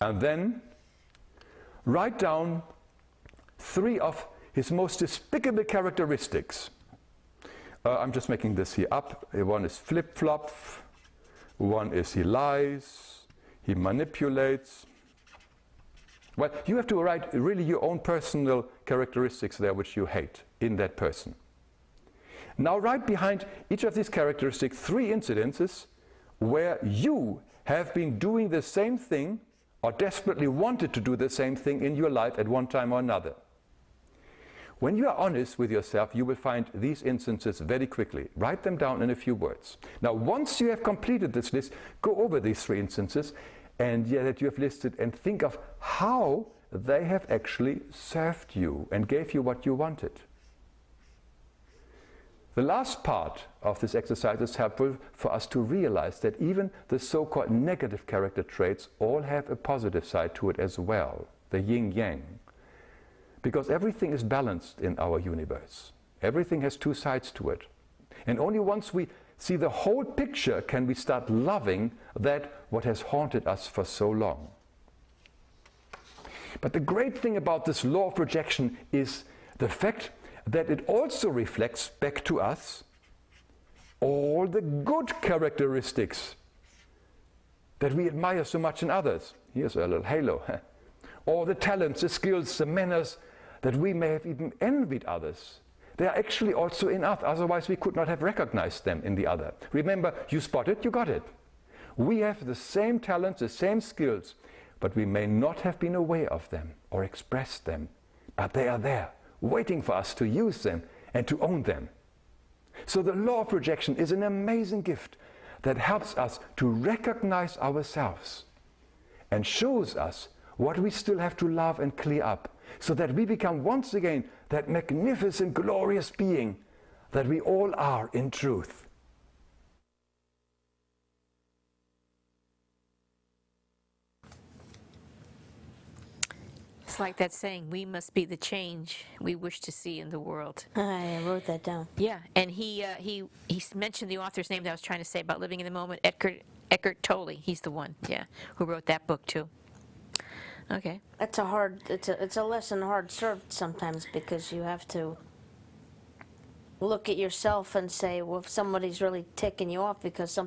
and then write down 3 of his most despicable characteristics. I'm just making this here up. One is flip-flop, one is he lies, he manipulates. Well, you have to write really your own personal characteristics there which you hate in that person. Now write behind each of these characteristics 3 incidences where you have been doing the same thing or desperately wanted to do the same thing in your life at one time or another. When you are honest with yourself, you will find these instances very quickly. Write them down in a few words. Now, once you have completed this list, go over these 3 instances and that you have listed and think of how they have actually served you and gave you what you wanted. The last part of this exercise is helpful for us to realize that even the so-called negative character traits all have a positive side to it as well, the yin-yang. Because everything is balanced in our universe. Everything has two sides to it. And only once we see the whole picture can we start loving that what has haunted us for so long. But the great thing about this law of projection is the fact that it also reflects back to us all the good characteristics that we admire so much in others. Here's a little halo. All the talents, the skills, the manners that we may have even envied others. They are actually also in us, otherwise we could not have recognized them in the other. Remember, you spot it, you got it. We have the same talents, the same skills, but we may not have been aware of them or expressed them. But they are there, waiting for us to use them and to own them. So the law of projection is an amazing gift that helps us to recognize ourselves and shows us what we still have to love and clear up, so that we become once again that magnificent, glorious being that we all are in truth. It's like that saying, we must be the change we wish to see in the world. I wrote that down. Yeah, and he mentioned the author's name that I was trying to say about living in the moment, Eckhart Tolle. He's the one, yeah, who wrote that book too. Okay. It's a lesson hard served sometimes, because you have to look at yourself and say, well, if somebody's really ticking you off because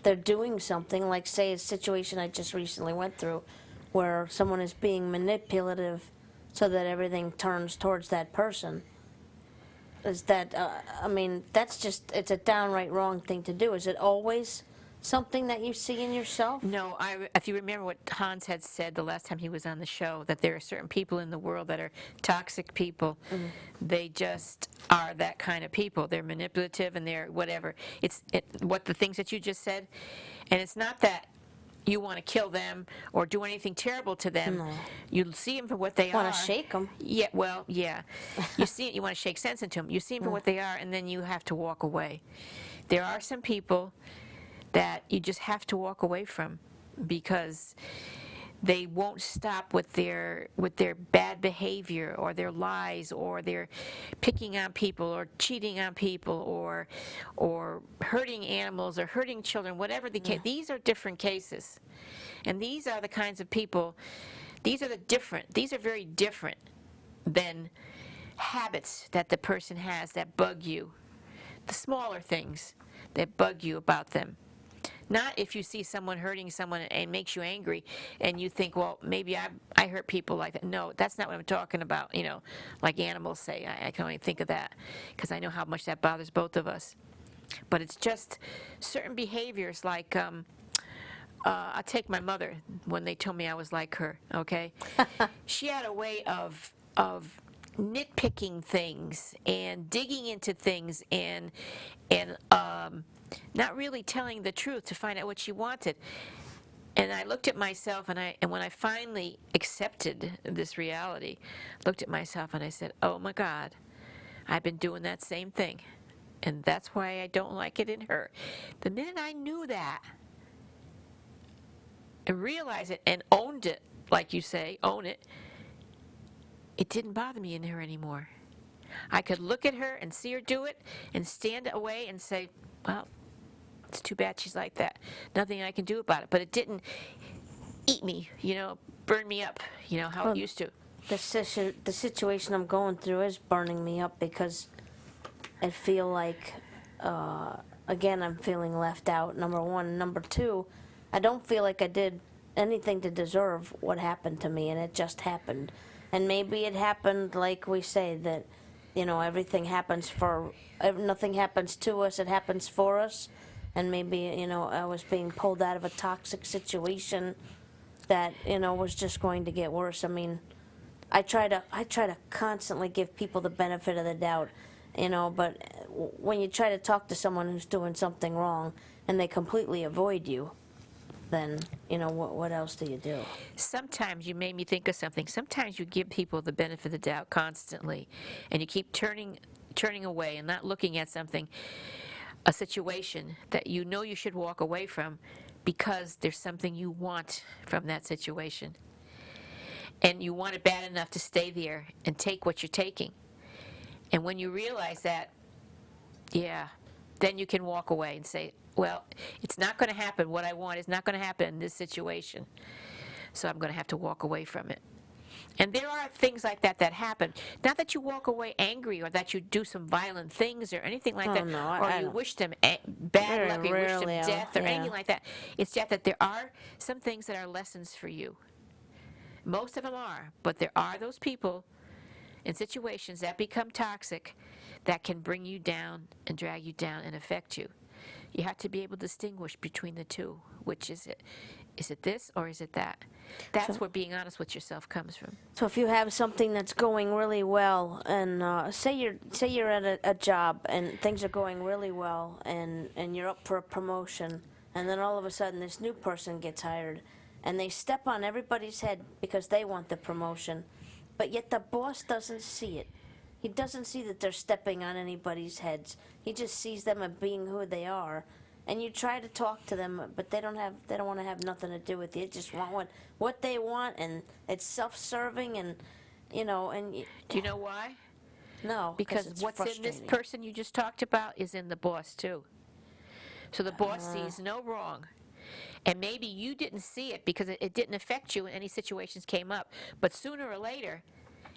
they're doing something, like say a situation I just recently went through where someone is being manipulative so that everything turns towards that person. Is that, that's just, it's a downright wrong thing to do. Is it always something that you see in yourself? No, if you remember what Hans had said the last time he was on the show, that there are certain people in the world that are toxic people. Mm-hmm. They just are that kind of people. They're manipulative and they're whatever. What the things that you just said, and it's not that you want to kill them or do anything terrible to them. No. You see them for what they are. Want to shake them? Yeah, well, yeah. You see it. You want to shake sense into them. You see them for what they are, and then you have to walk away. There are some people that you just have to walk away from because they won't stop with their bad behavior or their lies or their picking on people or cheating on people or hurting animals or hurting children, whatever the case. These are different cases. And these are the kinds of people, these are very different than habits that the person has that bug you. The smaller things that bug you about them. Not if you see someone hurting someone and makes you angry and you think, well, maybe I hurt people like that. No, that's not what I'm talking about, like animals say. I can only think of that because I know how much that bothers both of us. But it's just certain behaviors like, I'll take my mother when they told me I was like her, okay? She had a way of nitpicking things and digging into things and not really telling the truth to find out what she wanted. And I looked at myself, and when I finally accepted this reality, looked at myself and I said, oh my God, I've been doing that same thing. And that's why I don't like it in her. The minute I knew that, and realized it and owned it, like you say, own it, it didn't bother me in her anymore. I could look at her and see her do it and stand away and say, well, it's too bad she's like that. Nothing I can do about it. But it didn't eat me, burn me up, how it used to. The situation I'm going through is burning me up because I feel like, again, I'm feeling left out, number one. Number two, I don't feel like I did anything to deserve what happened to me, and it just happened. And maybe it happened like we say, that, everything happens nothing happens to us, it happens for us. And maybe, I was being pulled out of a toxic situation that, was just going to get worse. I mean, I try to constantly give people the benefit of the doubt, but when you try to talk to someone who's doing something wrong and they completely avoid you, then, what else do you do? Sometimes you made me think of something. Sometimes you give people the benefit of the doubt constantly, and you keep turning turning away and not looking at something, a situation that you know you should walk away from because there's something you want from that situation. And you want it bad enough to stay there and take what you're taking. And when you realize that, yeah, then you can walk away and say, well, it's not going to happen. What I want is not going to happen in this situation. So I'm going to have to walk away from it. And there are things like that that happen. Not that you walk away angry or that you do some violent things or anything like that. No, Or I you don't. wish them bad Very luck or you wish them rarely, death or yeah. anything like that. It's just that there are some things that are lessons for you. Most of them are. But there are those people in situations that become toxic that can bring you down and drag you down and affect you. You have to be able to distinguish between the two. Which is it? Is it this or is it that? That's where being honest with yourself comes from. So if you have something that's going really well, and say you're at a job and things are going really well, and you're up for a promotion, and then all of a sudden this new person gets hired, and they step on everybody's head because they want the promotion, but yet the boss doesn't see it. He doesn't see that they're stepping on anybody's heads. He just sees them as being who they are. And you try to talk to them, but they don't want to have nothing to do with you. They just want what they want, and it's self-serving, and and Do you know why? no, Because it's what's in this frustrating. person you just talked about is in the boss too. So the boss sees no wrong. And maybe you didn't see it because it didn't affect you when any situations came up. But sooner or later,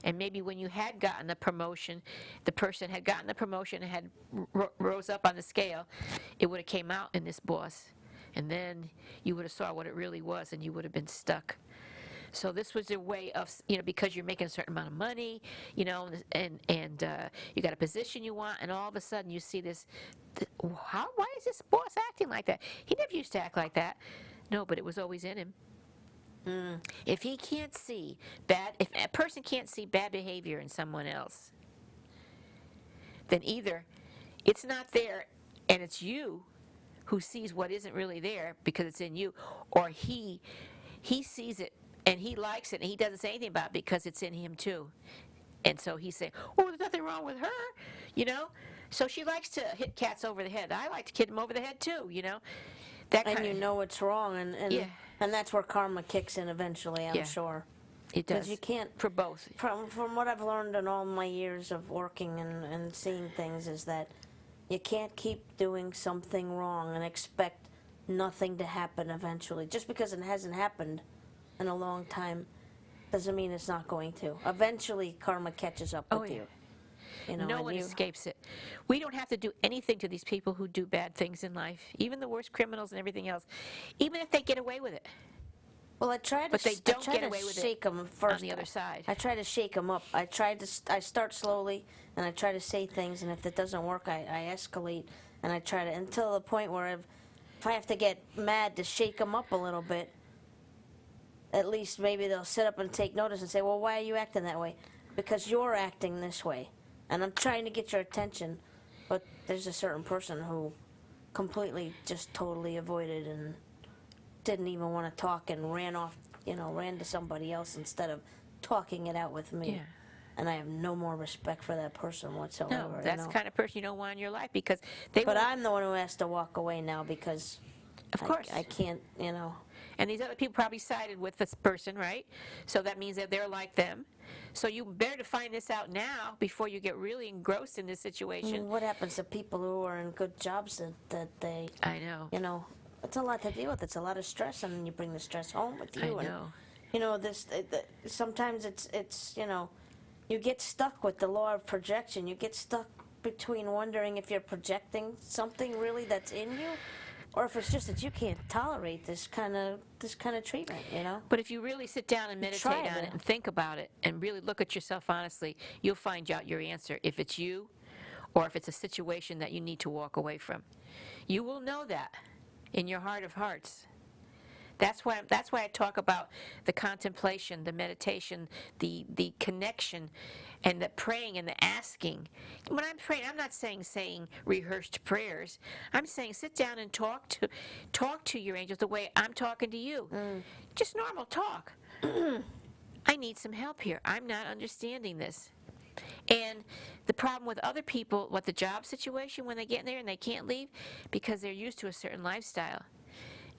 and maybe when you had gotten the promotion, the person had gotten the promotion and had rose up on the scale, it would have came out in this boss. And then you would have saw what it really was and you would have been stuck. So this was a way of, because you're making a certain amount of money, and you got a position you want, and all of a sudden you see this, why is this boss acting like that? He never used to act like that. No, but it was always in him. If he can't see if a person can't see bad behavior in someone else, then either it's not there and it's you who sees what isn't really there because it's in you, or he sees it and he likes it and he doesn't say anything about it because it's in him too. And so he's saying, oh, there's nothing wrong with her, So she likes to hit cats over the head. I like to hit them over the head too, That And kind you know it's wrong, and Yeah. and that's where karma kicks in eventually, I'm Yeah. sure. It Because does. you can't, For both. from what I've learned in all my years of working and seeing things, is that you can't keep doing something wrong and expect nothing to happen eventually. Just because it hasn't happened in a long time doesn't mean it's not going to. Eventually, karma catches up with yeah. you. No and one you- escapes it. We don't have to do anything to these people who do bad things in life, even the worst criminals and everything else, even if they get away with it. Well, I try to, But they I don't try get to away with it shake them first. on the other side. I try to shake them up. I start slowly, and I try to say things, and if it doesn't work, I escalate, and I try to, until the point where if I have to get mad to shake them up a little bit, at least maybe they'll sit up and take notice and say, well, why are you acting that way? Because you're acting this way, and I'm trying to get your attention, but there's a certain person who completely just totally avoided and didn't even want to talk and ran off, ran to somebody else instead of talking it out with me. Yeah. And I have no more respect for that person whatsoever. No, that's the kind of person you don't want in your life because they But won't- I'm the one who has to walk away now because Of course. I can't, And these other people probably sided with this person, right? So that means that they're like them. So you better to find this out now before you get really engrossed in this situation. What happens to people who are in good jobs that they, I know. it's a lot to deal with. It's a lot of stress, and you bring the stress home with you. I And, know. sometimes it's you get stuck with the law of projection. You get stuck between wondering if you're projecting something really that's in you, or if it's just that you can't tolerate this kind of treatment. But if you really sit down and meditate try on to. it and think about it and really look at yourself honestly, you'll find out your answer, if it's you or if it's a situation that you need to walk away from. You will know that in your heart of hearts. That's why I talk about the contemplation, the meditation, the connection, and the praying and the asking. When I'm praying, I'm not saying rehearsed prayers. I'm saying sit down and talk to your angels the way I'm talking to you. Just normal talk. I need some help here. I'm not understanding this. And the problem with other people, what the job situation when they get in there and they can't leave, because they're used to a certain lifestyle.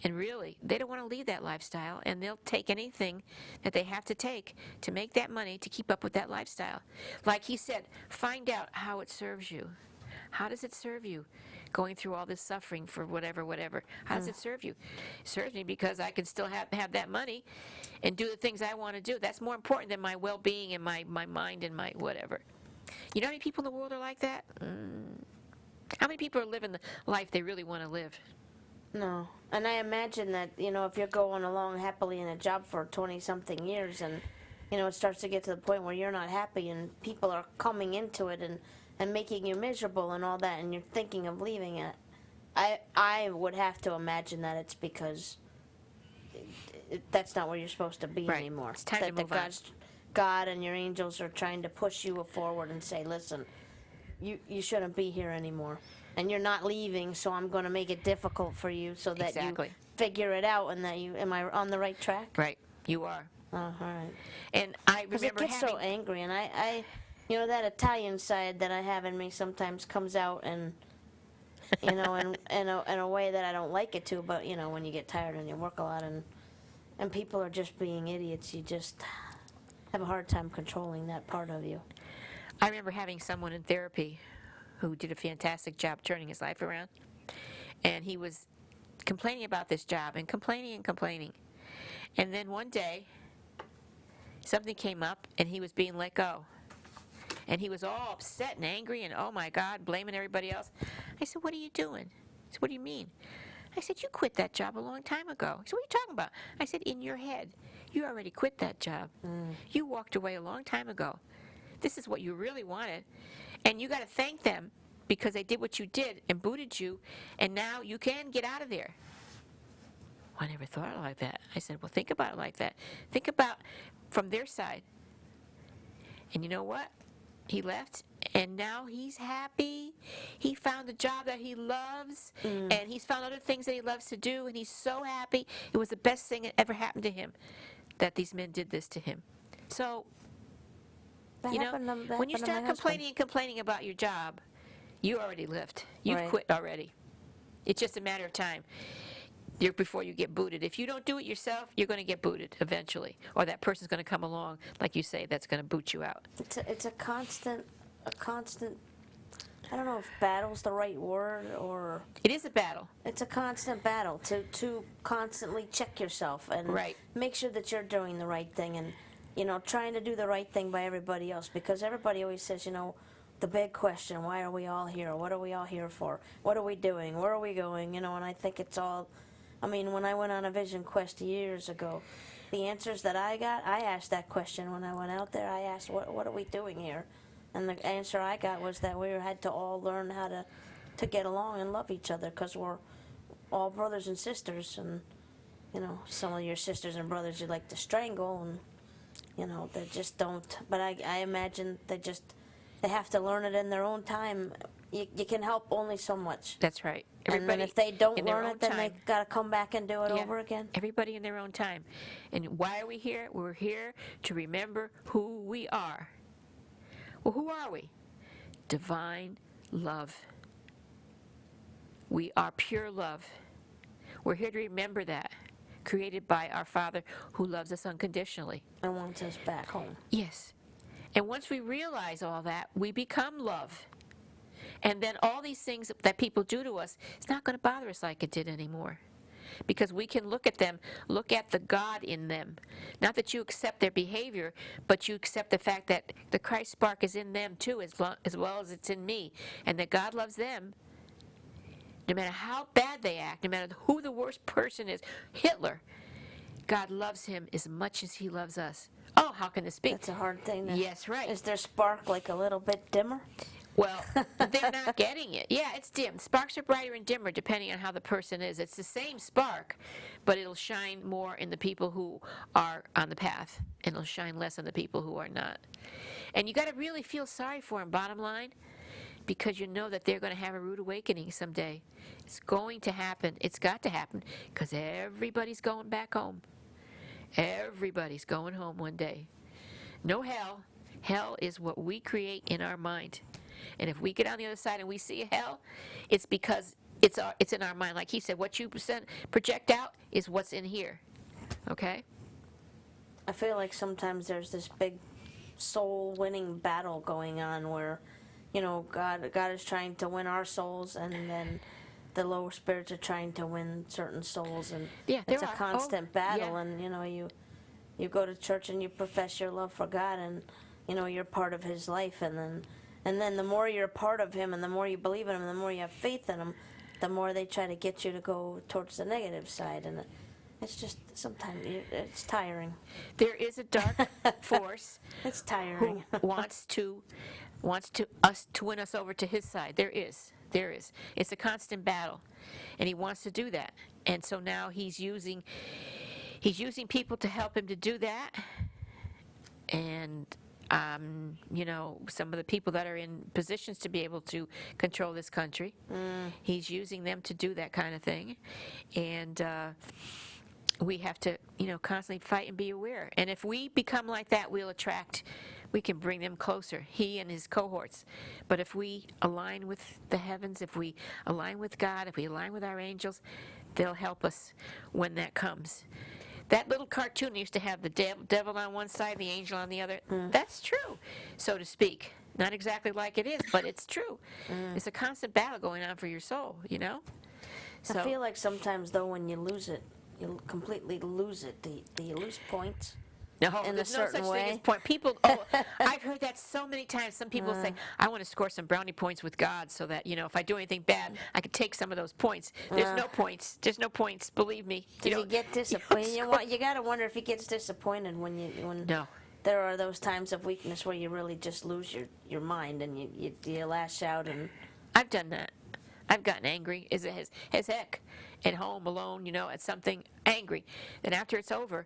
And really, they don't want to leave that lifestyle, and they'll take anything that they have to take to make that money to keep up with that lifestyle. Like he said, find out how it serves you. How does it serve you? Going through all this suffering for whatever. How does it serve you? It serves me because I can still have that money and do the things I want to do. That's more important than my well-being and my mind and my whatever. You know how many people in the world are like that? How many people are living the life they really want to live? No. And I imagine that, if you're going along happily in a job for 20-something years and, it starts to get to the point where you're not happy and people are coming into it and making you miserable and all that, and you're thinking of leaving it, I would have to imagine that it's because that's not where you're supposed to be Right. anymore. It's time that to move on. God and your angels are trying to push you forward and say, listen, you shouldn't be here anymore. And you're not leaving, so I'm going to make it difficult for you so that Exactly. you figure it out and that am I on the right track? Right. You are. Oh, all right. And I Because it remember gets so angry, and I that Italian side that I have in me sometimes comes out and, in a way that I don't like it to, but, when you get tired and you work a lot and people are just being idiots, you just have a hard time controlling that part of you. I remember having someone in therapy who did a fantastic job turning his life around. And he was complaining about this job and complaining. And then one day, something came up and he was being let go. And he was all upset and angry and, oh my God, blaming everybody else. I said, what are you doing? He said, what do you mean? I said, you quit that job a long time ago. He said, what are you talking about? I said, in your head. You already quit that job. You walked away a long time ago. This is what you really wanted. And you got to thank them because they did what you did and booted you, and now you can get out of there. I never thought of it like that. I said, well, think about it like that. Think about from their side. And you know what? He left, and now he's happy. He found a job that he loves, and he's found other things that he loves to do, and he's so happy. It was the best thing that ever happened to him that these men did this to him. So, when you start complaining about your job, you already left. You've Right. quit already. It's just a matter of time before you get booted. If you don't do it yourself, you're going to get booted eventually. Or that person's going to come along, like you say, that's going to boot you out. It's a constant, I don't know if battle's the right word or... It is a battle. It's a constant battle to constantly check yourself and Right. make sure that you're doing the right thing and, trying to do the right thing by everybody else, because everybody always says, the big question, why are we all here? What are we all here for? What are we doing? Where are we going? And I think it's all, when I went on a vision quest years ago, the answers that I got, I asked that question when I went out there. I asked, what are we doing here? And the answer I got was that we had to all learn how to get along and love each other, because we're all brothers and sisters, and, some of your sisters and brothers you like to strangle, and, they just don't. But I imagine they have to learn it in their own time. You can help only so much. That's right. And then if they don't in their learn own it, then they time. got to come back and do it Yeah. over again. Everybody in their own time. And why are we here? We're here to remember who we are. Well, who are we? Divine love. We are pure love. We're here to remember that. Created by our Father who loves us unconditionally. And wants us back home. Yes. And once we realize all that, we become love. And then all these things that people do to us, it's not going to bother us like it did anymore. Because we can look at them, look at the God in them. Not that you accept their behavior, but you accept the fact that the Christ spark is in them too, as well as it's in me. And that God loves them, no matter how bad they act, no matter who the worst person is. Hitler, God loves him as much as he loves us. Oh, how can this be? That's a hard thing. Yes, right. Is their spark like a little bit dimmer? Well, they're not getting it. Yeah, it's dim. Sparks are brighter and dimmer depending on how the person is. It's the same spark, but it'll shine more in the people who are on the path, and it'll shine less on the people who are not. And you got to really feel sorry for them, bottom line, because you know that they're going to have a rude awakening someday. It's going to happen. It's got to happen, because everybody's going back home. Everybody's going home one day. No hell. Hell is what we create in our mind. And if we get on the other side and we see a hell, it's because it's in our mind. Like he said, what you project out is what's in here. Okay? I feel like sometimes there's this big soul-winning battle going on where, God is trying to win our souls, and then the lower spirits are trying to win certain souls, and Yeah, it's a there are. constant battle. Yeah. And you go to church and you profess your love for God, and you're part of His life, and then the more you're a part of Him, and the more you believe in Him, and the more you have faith in Him, the more they try to get you to go towards the negative side, and it's just sometimes it's tiring. There is a dark force It's tiring. who wants to win us over to his side. There is. It's a constant battle, and he wants to do that. And so now he's using people to help him to do that. And some of the people that are in positions to be able to control this country, he's using them to do that kind of thing. And we have to, constantly fight and be aware. And if we become like that, we can bring them closer, he and his cohorts. But if we align with the heavens, if we align with God, if we align with our angels, they'll help us when that comes. That little cartoon used to have the devil on one side, the angel on the other. That's true, so to speak. Not exactly like it is, but it's true. It's a constant battle going on for your soul, So, I feel like sometimes, though, when you lose it, you completely lose it. Do you lose points? no, in there's a no certain such way. thing as point. People, I've heard that so many times. Some people say, I want to score some brownie points with God so that, if I do anything bad, I could take some of those points. There's no points. There's no points, believe me. Does he get disappointed? You got to wonder if he gets disappointed when No. there are those times of weakness where you really just lose your mind and you lash out. And I've done that. I've gotten angry as heck at home alone, at something, angry. And after it's over,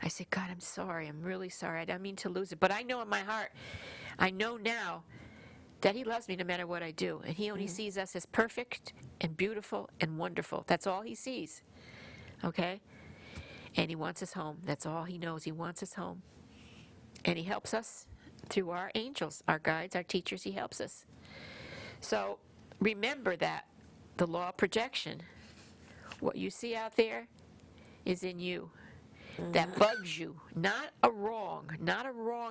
I say, God, I'm sorry. I'm really sorry. I don't mean to lose it. But I know in my heart, I know now that he loves me no matter what I do. And he only sees us as perfect and beautiful and wonderful. That's all he sees. Okay? And he wants us home. That's all he knows. He wants us home. And he helps us through our angels, our guides, our teachers. He helps us. So remember that the law of projection, what you see out there is in you. That bugs you, not a wrong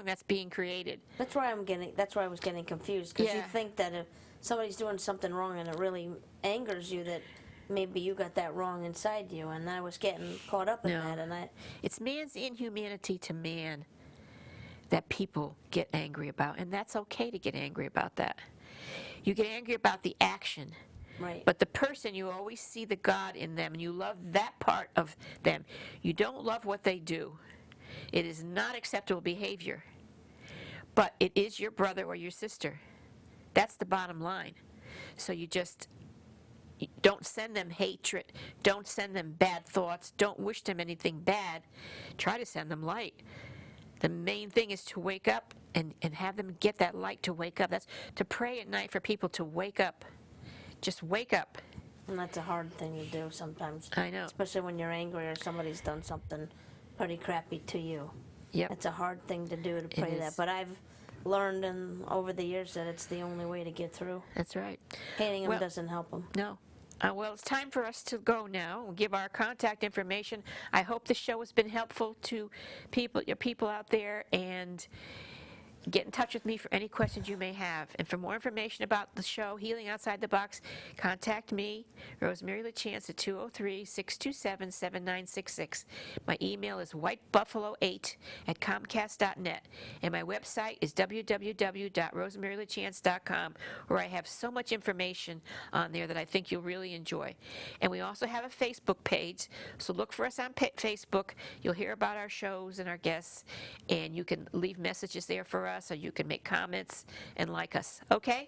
that's being created. that's why I was getting confused, because you Yeah. think that if somebody's doing something wrong and it really angers you, that maybe you got that wrong inside you, and I was getting caught up in No. that, and It's man's inhumanity to man that people get angry about, and that's okay to get angry about that. You get angry about the action, right. but the person, you always see the God in them, and you love that part of them. You don't love what they do. It is not acceptable behavior, but it is your brother or your sister. That's the bottom line. So you just don't send them hatred. Don't send them bad thoughts. Don't wish them anything bad. Try to send them light. The main thing is to wake up and have them get that light to wake up. That's to pray at night for people to wake up. Just wake up. And that's a hard thing to do sometimes. I know. Especially when you're angry or somebody's done something pretty crappy to you. Yep. It's a hard thing to do, to pray that. is. But I've learned over the years that it's the only way to get through. That's right. Hating them Well- doesn't help them. No. Well, it's time for us to go now. We'll give our contact information. I hope the show has been helpful to your people out there, and get in touch with me for any questions you may have. And for more information about the show, Healing Outside the Box, contact me, Rosemary Lachance, at 203-627-7966. My email is whitebuffalo8@comcast.net. And my website is www.rosemarylachance.com, where I have so much information on there that I think you'll really enjoy. And we also have a Facebook page, so look for us on Facebook. You'll hear about our shows and our guests, and you can leave messages there for us, or you can make comments and like us. Okay?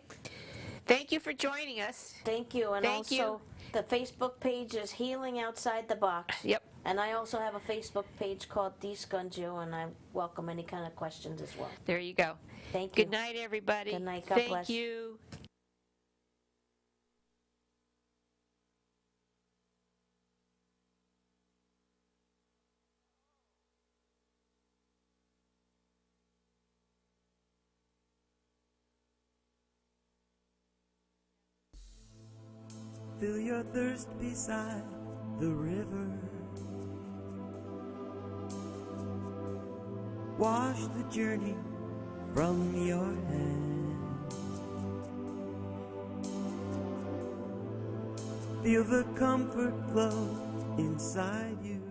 Thank you for joining us. Thank you. And Thank also, you. the Facebook page is Healing Outside the Box. Yep. And I also have a Facebook page called Scungio, and I welcome any kind of questions as well. There you go. Thank you. Good night, everybody. Good night. God Thank bless. you. Feel your thirst beside the river. Wash the journey from your hands. Feel the comfort flow inside you.